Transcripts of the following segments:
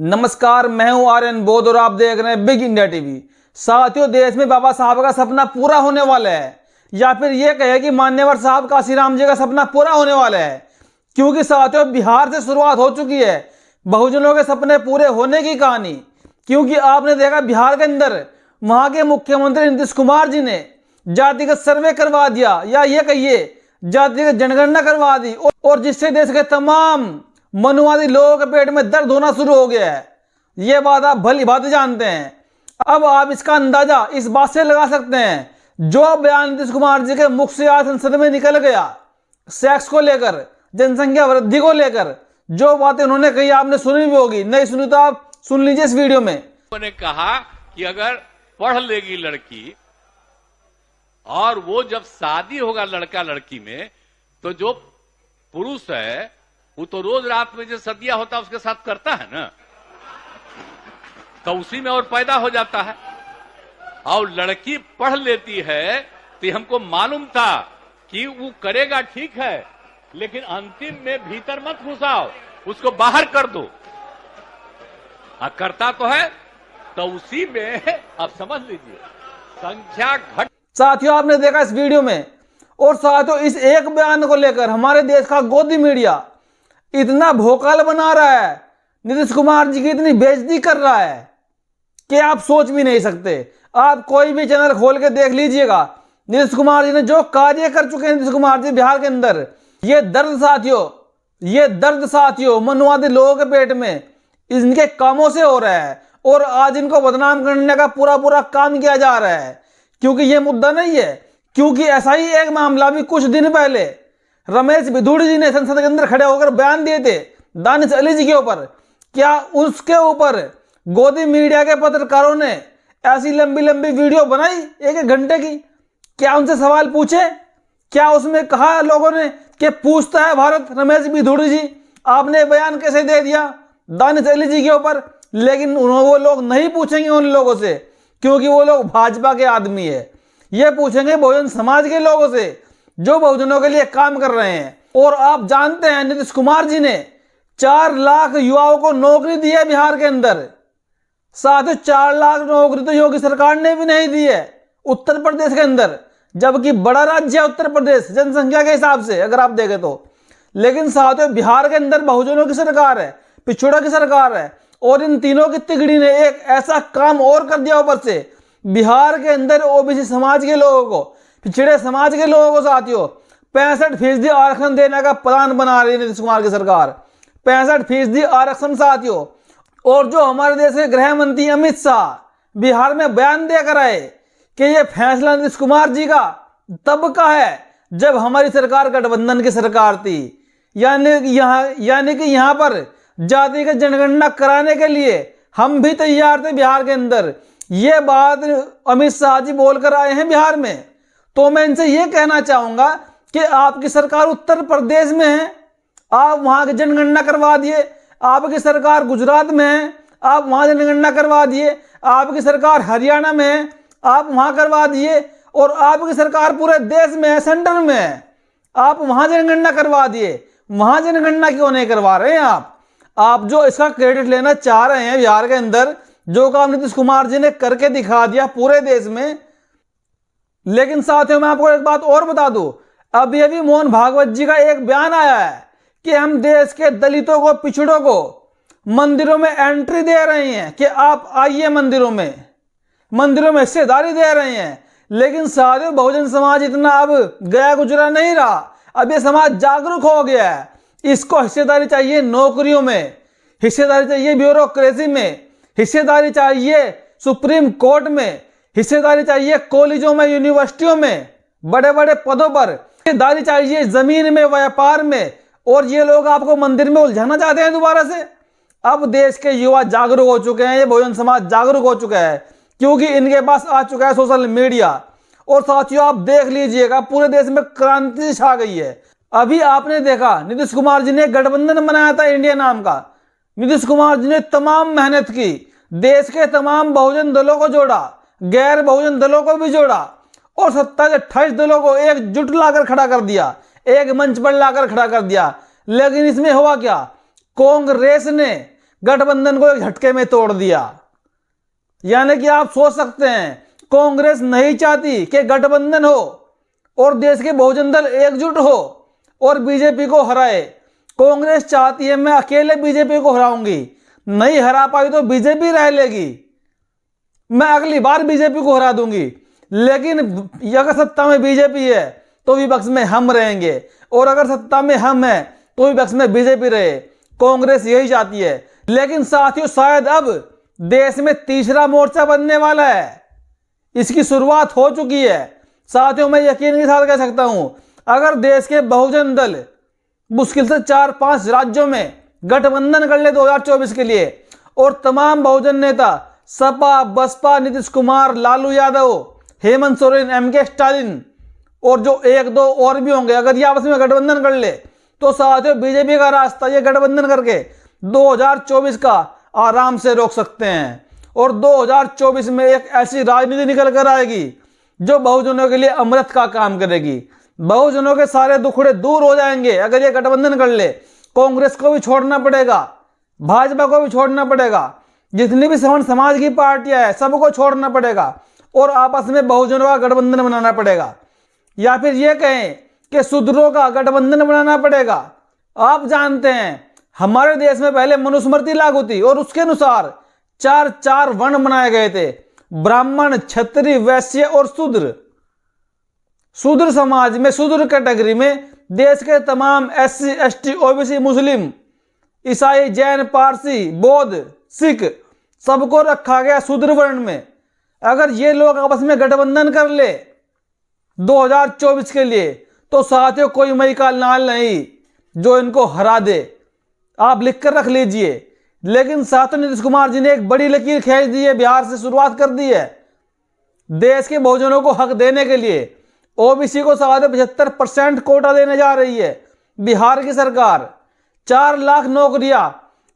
नमस्कार, मैं हूं आर्यन बोध और आप देख रहे हैं बिग इंडिया टीवी। साथियों, देश में बाबा साहब का सपना पूरा होने वाला है, या फिर यह कहे कि मान्यवर साहब काशीराम जी का सपना पूरा होने वाला है। क्योंकि साथियों, बिहार से शुरुआत हो चुकी है बहुजनों के सपने पूरे होने की कहानी। क्योंकि आपने देखा बिहार के अंदर वहां के मुख्यमंत्री नीतीश कुमार जी ने जातिगत सर्वे करवा दिया, या ये कहिए जातिगत जनगणना करवा दी, और जिससे देश के तमाम मनुवादी लोगों के पेट में दर्द होना शुरू हो गया है। ये बात आप भली भांति जानते हैं। अब आप इसका अंदाजा इस बात से लगा सकते हैं, जो बयान नीतीश कुमार जी के मुख से आज संसद में निकल गया, सेक्स को लेकर, जनसंख्या वृद्धि को लेकर जो बातें उन्होंने कही, आपने सुनी भी होगी। नहीं सुनी तो आप सुन लीजिए इस वीडियो में। उन्होंने कहा कि अगर पढ़ लेगी लड़की और वो जब शादी होगा लड़का लड़की में, तो जो पुरुष है वो तो रोज रात में जो सदिया होता है उसके साथ करता है ना, तो उसी में और पैदा हो जाता है। और लड़की पढ़ लेती है तो हमको मालूम था कि वो करेगा, ठीक है, लेकिन अंतिम में भीतर मत घुसाओ, उसको बाहर कर दो। करता तो है, तो उसी में आप समझ लीजिए संख्या घट। साथियों, आपने देखा इस वीडियो में, और साथियों इस एक बयान को लेकर हमारे देश का गोदी मीडिया इतना भोकाल बना रहा है, नीतीश कुमार जी की इतनी बेइज्जती कर रहा है कि आप सोच भी नहीं सकते। आप कोई भी चैनल खोल के देख लीजिएगा, नीतीश कुमार जी ने जो कार्य कर चुके हैं नीतीश कुमार जी बिहार के अंदर, ये दर्द साथियों मनुवादी लोगों के पेट में इनके कामों से हो रहा है, और आज इनको बदनाम करने का पूरा काम किया जा रहा है। क्योंकि ये मुद्दा नहीं है, क्योंकि ऐसा ही एक मामला भी कुछ दिन पहले रमेश बिधूड़ी जी ने संसद के अंदर खड़े होकर बयान दिए थे दानिश अली जी के ऊपर। क्या उसके ऊपर गोदी मीडिया के पत्रकारों ने ऐसी लंबी वीडियो बनाई 1-1 घंटे की? क्या उनसे सवाल पूछे? क्या उसमें कहा लोगों ने कि पूछता है भारत रमेश बिधूड़ी जी, आपने बयान कैसे दे दिया दानिश अली जी के ऊपर? लेकिन वो लोग नहीं पूछेंगे उन लोगों से, क्योंकि वो लोग भाजपा के आदमी है। ये पूछेंगे बहुजन समाज के लोगों से जो बहुजनों के लिए काम कर रहे हैं। और आप जानते हैं नीतीश कुमार जी ने 4 लाख युवाओं को नौकरी दी है बिहार के अंदर। साथ ही 4 लाख नौकरी तो योगी सरकार ने भी नहीं दी है उत्तर प्रदेश के अंदर, जबकि बड़ा राज्य है उत्तर प्रदेश जनसंख्या के हिसाब से अगर आप देखें तो। लेकिन साथ ही बिहार के अंदर बहुजनों की सरकार है, पिछड़ों की सरकार है, और इन तीनों की तिगड़ी ने एक ऐसा काम और कर दिया ऊपर से, बिहार के अंदर ओबीसी समाज के लोगों को, पिछड़े समाज के लोगों को साथियों 65% आरक्षण देने का प्लान बना रही है नीतीश कुमार की सरकार। 65% आरक्षण साथियों। और जो हमारे देश के गृह मंत्री अमित शाह बिहार में बयान देकर आए कि यह फैसला नीतीश कुमार जी का तब का है जब हमारी सरकार गठबंधन की सरकार थी, यानी कि यहाँ पर जातिगत जनगणना कराने के लिए हम भी तैयार थे बिहार के अंदर। ये बात अमित शाह जी बोलकर आए हैं बिहार में। तो मैं इनसे ये कहना चाहूंगा कि आपकी सरकार उत्तर प्रदेश में है, आप वहां की जनगणना करवा दिए। आपकी सरकार गुजरात में है, आप वहां जनगणना करवा दिए। आपकी सरकार हरियाणा में है, आप वहां करवा दिए। और आपकी सरकार पूरे देश में है, सेंटर में है, आप वहां जनगणना करवा दिए। वहां जनगणना क्यों नहीं करवा रहे हैं आप जो इसका क्रेडिट लेना चाह रहे हैं बिहार के अंदर, जो काम नीतीश कुमार जी ने करके दिखा दिया पूरे देश में। लेकिन साथियों, मैं आपको एक बात और बता दूं, अभी मोहन भागवत जी का एक बयान आया है कि हम देश के दलितों को, पिछड़ों को मंदिरों में एंट्री दे रहे हैं कि आप आइए मंदिरों में हिस्सेदारी दे रहे हैं। लेकिन साथियों, बहुजन समाज इतना अब गया गुजरा नहीं रहा, अब ये समाज जागरूक हो गया है। इसको हिस्सेदारी चाहिए नौकरियों में, हिस्सेदारी चाहिए ब्यूरोक्रेसी में, हिस्सेदारी चाहिए सुप्रीम कोर्ट में, हिस्सेदारी चाहिए कॉलेजों में, यूनिवर्सिटियों में, बड़े बड़े पदों पर हिस्सेदारी चाहिए, जमीन में, व्यापार में। और ये लोग आपको मंदिर में उलझाना चाहते हैं दोबारा से। अब देश के युवा जागरूक हो चुके हैं, ये बहुजन समाज जागरूक हो चुका है, क्योंकि इनके पास आ चुका है सोशल मीडिया। और साथियों, आप देख लीजिएगा पूरे देश में क्रांति छा गई है। अभी आपने देखा नीतीश कुमार जी ने गठबंधन बनाया था इंडिया नाम का। नीतीश कुमार जी ने तमाम मेहनत की, देश के तमाम बहुजन दलों को जोड़ा, गैर बहुजन दलों को भी जोड़ा, और 27-28 दलों को एकजुट लाकर खड़ा कर दिया, एक मंच पर लाकर खड़ा कर दिया। लेकिन इसमें हुआ क्या? कांग्रेस ने गठबंधन को एक झटके में तोड़ दिया। यानी कि आप सोच सकते हैं, कांग्रेस नहीं चाहती कि गठबंधन हो और देश के बहुजन दल एकजुट हो और बीजेपी को हराए। कांग्रेस चाहती है मैं अकेले बीजेपी को हराऊंगी, नहीं हरा पाई तो बीजेपी रह लेगी, मैं अगली बार बीजेपी को हरा दूंगी। लेकिन अगर सत्ता में बीजेपी है तो विपक्ष में हम रहेंगे, और अगर सत्ता में हम हैं तो विपक्ष में बीजेपी रहे। कांग्रेस यही चाहती है। लेकिन साथियों, शायद अब देश में तीसरा मोर्चा बनने वाला है, इसकी शुरुआत हो चुकी है। साथियों, मैं यकीन के साथ कह सकता हूं, अगर देश के बहुजन दल मुश्किल से 4-5 राज्यों में गठबंधन कर ले 2024 के लिए, और तमाम बहुजन नेता सपा, बसपा, नीतीश कुमार, लालू यादव, हेमंत सोरेन, एमके स्टालिन और जो 1-2 और भी होंगे, अगर ये आपस में गठबंधन कर ले तो साथियों बीजेपी का रास्ता ये गठबंधन करके 2024 का आराम से रोक सकते हैं। और 2024 में एक ऐसी राजनीति निकल कर आएगी जो बहुजनों के लिए अमृत का काम करेगी। बहुजनों के सारे दुखड़े दूर हो जाएंगे अगर ये गठबंधन कर ले। कांग्रेस को भी छोड़ना पड़ेगा, भाजपा को भी छोड़ना पड़ेगा, जितनी भी सवर्ण समाज की पार्टियां हैं सबको छोड़ना पड़ेगा और आपस में बहुजनों का गठबंधन बनाना पड़ेगा, या फिर ये कहें कि शूद्रों का गठबंधन बनाना पड़ेगा। आप जानते हैं हमारे देश में पहले मनुस्मृति लागू थी और उसके अनुसार 4 वर्ण बनाए गए थे, ब्राह्मण, क्षत्रिय, वैश्य और शूद्र। शूद्र समाज में, शूद्र कैटेगरी में देश के तमाम SC, ST, OBC, मुस्लिम, ईसाई, जैन, पारसी, बौद्ध, सिख सबको रखा गया शूद्र वर्ण में। अगर ये लोग आपस में गठबंधन कर ले 2024 के लिए तो साथियों कोई मई का नाल नहीं जो इनको हरा दे, आप लिख कर रख लीजिए। लेकिन साथियों नीतीश कुमार जी ने एक बड़ी लकीर खींच दी है, बिहार से शुरुआत कर दी है। देश के बहुजनों को हक देने के लिए OBC को 75% कोटा देने जा रही है बिहार की सरकार। 4 लाख नौकरियां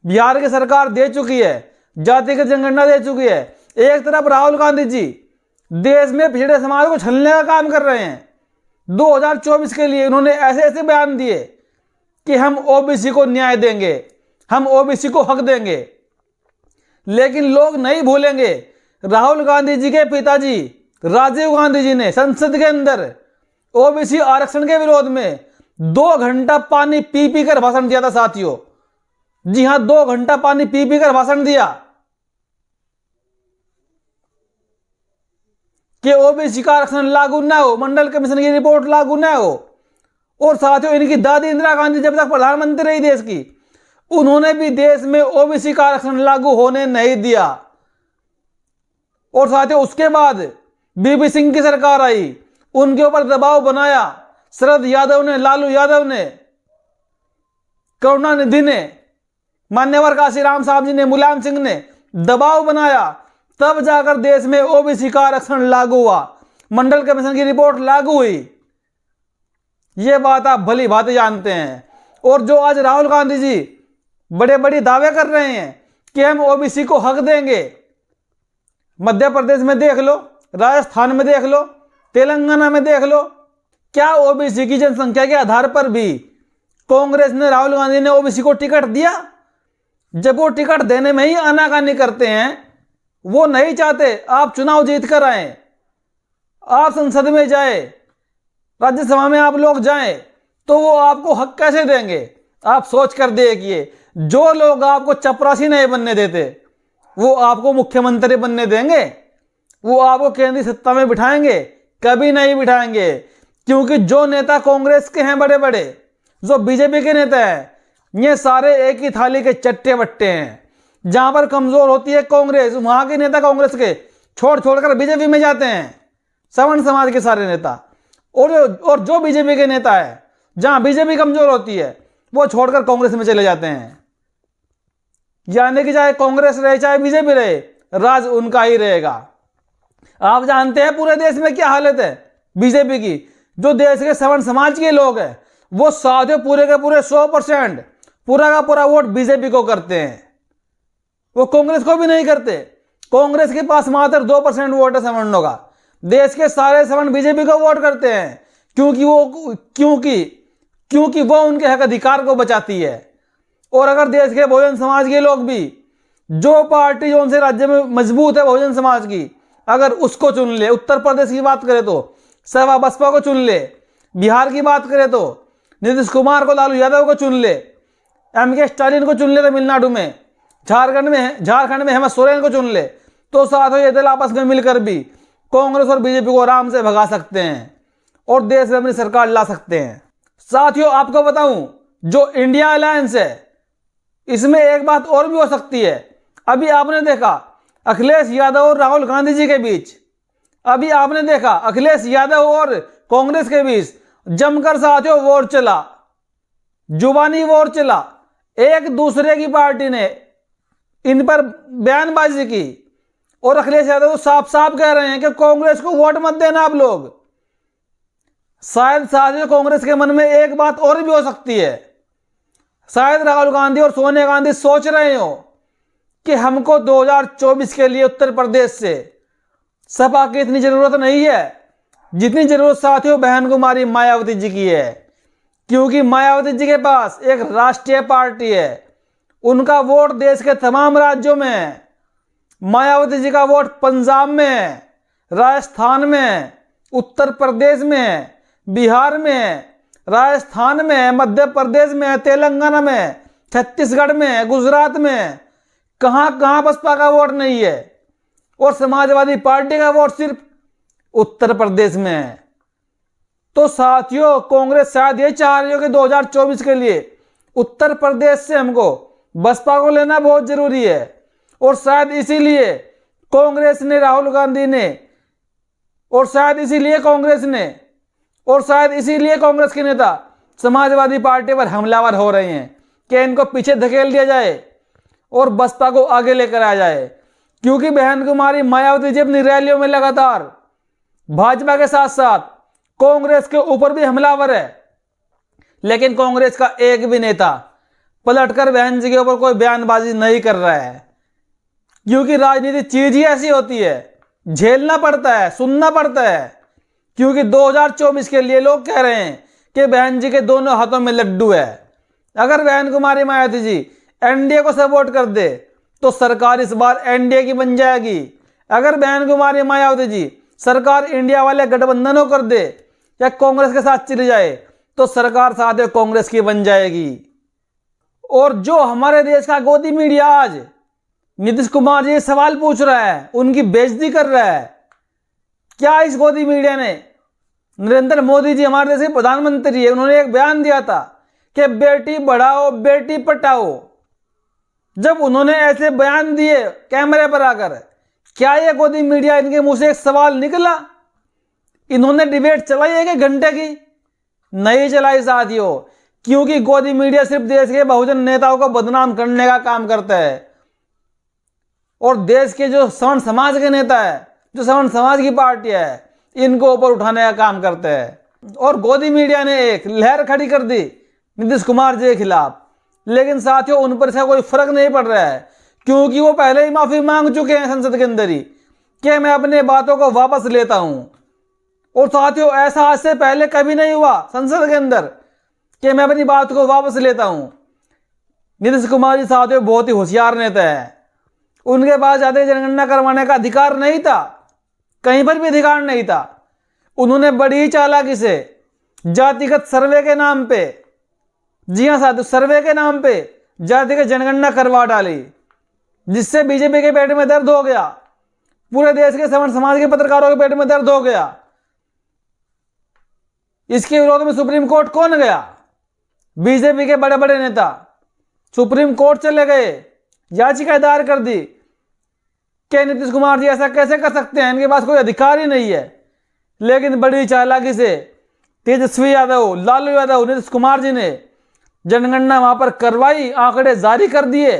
बिहार की सरकार दे चुकी है, जातिगत जनगणना दे चुकी है। एक तरफ राहुल गांधी जी देश में पिछड़े समाज को छलने का काम कर रहे हैं। 2024 के लिए उन्होंने ऐसे ऐसे बयान दिए कि हम OBC को न्याय देंगे, हम OBC को हक देंगे। लेकिन लोग नहीं भूलेंगे राहुल गांधी जी के पिताजी राजीव गांधी जी ने संसद के अंदर OBC आरक्षण के विरोध में 2 घंटा पानी पी पी कर भाषण दिया था साथियों। जी हां, 2 घंटा पानी पी पी कर भाषण दिया कि OBC का आरक्षण लागू ना हो, मंडल कमीशन की रिपोर्ट लागू ना हो। और साथियों इनकी दादी इंदिरा गांधी जब तक प्रधानमंत्री रही देश की, उन्होंने भी देश में OBC का आरक्षण लागू होने नहीं दिया। और साथियों उसके बाद VP सिंह की सरकार आई, उनके ऊपर दबाव बनाया शरद यादव ने, लालू यादव ने, करुणानिधि ने, मान्यवर काशीराम साहब जी ने, मुलायम सिंह ने दबाव बनाया, तब जाकर देश में OBC का आरक्षण लागू हुआ, मंडल कमीशन की रिपोर्ट लागू हुई। यह बात आप भली भांति जानते हैं। और जो आज राहुल गांधी जी बड़े बड़े दावे कर रहे हैं कि हम OBC को हक देंगे, मध्य प्रदेश में देख लो, राजस्थान में देख लो, तेलंगाना में देख लो, क्या OBC की जनसंख्या के आधार पर भी कांग्रेस ने, राहुल गांधी ने OBC को टिकट दिया? जब वो टिकट देने में ही आनाकानी करते हैं, वो नहीं चाहते आप चुनाव जीत कर आए, आप संसद में जाए, राज्यसभा में आप लोग जाएं, तो वो आपको हक कैसे देंगे? आप सोच कर देखिए, जो लोग आपको चपरासी नहीं बनने देते वो आपको मुख्यमंत्री बनने देंगे? वो आपको केंद्रीय सत्ता में बिठाएंगे? कभी नहीं बिठाएंगे। क्योंकि जो नेता कांग्रेस के हैं बड़े बड़े, जो बीजेपी के नेता हैं, ये सारे एक ही थाली के चट्टे बट्टे हैं। जहां पर कमजोर होती है कांग्रेस, वहां के नेता कांग्रेस के छोड़ छोड़कर बीजेपी में जाते हैं, सवर्ण समाज के सारे नेता। और जो बीजेपी के नेता है, जहां बीजेपी कमजोर होती है, वो छोड़कर कांग्रेस में चले जाते हैं। यानी कि चाहे कांग्रेस रहे चाहे बीजेपी रहे, राज उनका ही रहेगा। आप जानते हैं पूरे देश में क्या हालत है बीजेपी की? जो देश के सवर्ण समाज के लोग हैं वो साथियों पूरे के पूरे 100% पूरा का पूरा वोट बीजेपी को करते हैं, वो कांग्रेस को भी नहीं करते। कांग्रेस के पास मात्र 2% वोट है सवर्णों का। देश के सारे सवर्ण बीजेपी को वोट करते हैं क्योंकि वो उनके हक अधिकार को बचाती है। और अगर देश के बहुजन समाज के लोग भी जो पार्टी जो उनसे राज्य में मजबूत है बहुजन समाज की, अगर उसको चुन ले, उत्तर प्रदेश की बात करें तो सपा बसपा को चुन ले, बिहार की बात करें तो नीतीश कुमार को, लालू यादव को चुन ले, एमके स्टालिन को चुन ले तमिलनाडु में, झारखंड में हेमंत सोरेन को चुन ले, तो साथियों ये दल आपस में मिलकर भी कांग्रेस और बीजेपी को आराम से भगा सकते हैं और देश में अपनी सरकार ला सकते हैं। साथियों आपको बताऊं, जो इंडिया अलायंस है इसमें एक बात और भी हो सकती है। अभी आपने देखा अखिलेश यादव और राहुल गांधी जी के बीच, अभी आपने देखा अखिलेश यादव और कांग्रेस के बीच जमकर साथियों वोट चला, जुबानी वोट चला। एक दूसरे की पार्टी ने इन पर बयानबाजी की और अखिलेश यादव तो साफ साफ कह रहे हैं कि कांग्रेस को वोट मत देना आप लोग। शायद साथियों कांग्रेस के मन में एक बात और भी हो सकती है, शायद राहुल गांधी और सोनिया गांधी सोच रहे हो कि हमको 2024 के लिए उत्तर प्रदेश से सपा की इतनी जरूरत नहीं है जितनी जरूरत साथियों बहन कुमारी मायावती जी की है, क्योंकि मायावती जी के पास एक राष्ट्रीय पार्टी है, उनका वोट देश के तमाम राज्यों में है। मायावती जी का वोट पंजाब में है, राजस्थान में, उत्तर प्रदेश में, बिहार में, राजस्थान में, मध्य प्रदेश में, तेलंगाना में, छत्तीसगढ़ में, गुजरात में, कहां कहां बसपा का वोट नहीं है। और समाजवादी पार्टी का वोट सिर्फ उत्तर प्रदेश में है। तो साथियों कांग्रेस शायद ये चाह रही हो कि 2024 के लिए उत्तर प्रदेश से हमको बसपा को लेना बहुत जरूरी है, और शायद इसीलिए कांग्रेस ने, राहुल गांधी ने, और शायद इसीलिए कांग्रेस के नेता समाजवादी पार्टी पर हमलावर हो रहे हैं कि इनको पीछे धकेल दिया जाए और बसपा को आगे लेकर आ जाए। क्योंकि बहन कुमारी मायावती जी अपनी रैलियों में लगातार भाजपा के साथ साथ कांग्रेस के ऊपर भी हमलावर है, लेकिन कांग्रेस का एक भी नेता पलटकर बहन जी के ऊपर कोई बयानबाजी नहीं कर रहा है। क्योंकि राजनीति चीज ही ऐसी होती है, झेलना पड़ता है, सुनना पड़ता है। क्योंकि 2024 के लिए लोग कह रहे हैं कि बहन जी के दोनों हाथों में लड्डू है। अगर बहन कुमारी मायावती जी एनडीए को सपोर्ट कर दे तो सरकार इस बार एनडीए की बन जाएगी। अगर बहन कुमारी मायावती जी सरकार इंडिया वाले गठबंधन को कर दे या कांग्रेस के साथ चली जाए तो सरकार साथ कांग्रेस की बन जाएगी। और जो हमारे देश का गोदी मीडिया आज नीतीश कुमार जी सवाल पूछ रहा है, उनकी बेइज्जती कर रहा है, क्या इस गोदी मीडिया ने, नरेंद्र मोदी जी हमारे देश के प्रधानमंत्री है, उन्होंने एक बयान दिया था कि बेटी बढ़ाओ बेटी पढ़ाओ। जब उन्होंने ऐसे बयान दिए कैमरे पर आकर, क्या ये गोदी मीडिया इनके मुंह से एक सवाल निकला? इन्होंने डिबेट चलाई है कि घंटे की? नहीं चलाई साथियों, क्योंकि गोदी मीडिया सिर्फ देश के बहुजन नेताओं को बदनाम करने का काम करता है और देश के जो सवर्ण समाज के नेता है, जो सवर्ण समाज की पार्टी है, इनको ऊपर उठाने का काम करते हैं। और गोदी मीडिया ने एक लहर खड़ी कर दी नीतीश कुमार जी के खिलाफ, लेकिन साथियों उन पर से कोई फर्क नहीं पड़ रहा है, क्योंकि वो पहले ही माफी मांग चुके हैं संसद के अंदर ही कि मैं अपने बातों को वापस लेता हूं। और साथियों ऐसा आज से पहले कभी नहीं हुआ संसद के अंदर कि मैं अपनी बात को वापस लेता हूं। नीतीश कुमार जी साथियों बहुत ही होशियार नेता है, उनके पास ज्यादा जनगणना करवाने का अधिकार नहीं था, कहीं पर भी अधिकार नहीं था। उन्होंने बड़ी चालाकी से जातिगत सर्वे के नाम पे, जी हाँ साथियों, सर्वे के नाम पे जातिगत जनगणना करवा डाली, जिससे बीजेपी के पेट में दर्द हो गया, पूरे देश के सवर्ण समाज के पत्रकारों के पेट में दर्द हो गया। इसके विरोध में सुप्रीम कोर्ट कौन गया? बीजेपी के बड़े बड़े नेता सुप्रीम कोर्ट चले गए, याचिका दायर कर दी कि नीतीश कुमार जी ऐसा कैसे कर सकते हैं, इनके पास कोई अधिकार ही नहीं है। लेकिन बड़ी चालाकी से तेजस्वी यादव, लालू यादव, नीतीश कुमार जी ने जनगणना वहां पर करवाई, आंकड़े जारी कर दिए,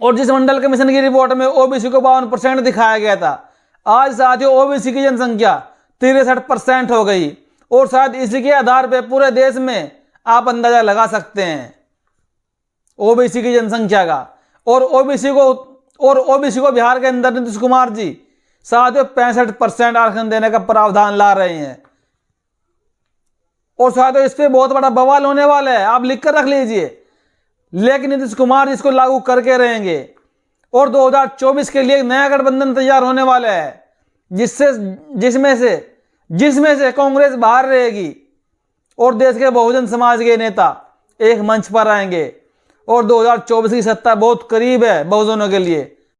और जिस मंडल कमीशन की रिपोर्ट में ओबीसी को 52% दिखाया गया था, आज साथियों ओबीसी की जनसंख्या 63% हो गई। और शायद इसी के आधार पर पूरे देश में आप अंदाजा लगा सकते हैं ओबीसी की जनसंख्या का। और ओबीसी को बिहार के अंदर नीतीश कुमार जी साथियों 65% आरक्षण देने का प्रावधान ला रहे हैं। और शायद इस पे बहुत बड़ा बवाल होने वाला है, आप लिख कर रख लीजिए। लेकिन नीतीश कुमार इसको लागू करके रहेंगे और 2024 के लिए एक नया गठबंधन तैयार होने वाला है, जिसमें से कांग्रेस बाहर रहेगी और देश के बहुजन समाज के नेता एक मंच पर आएंगे और 2024 की सत्ता बहुत करीब है बहुजनों के लिए।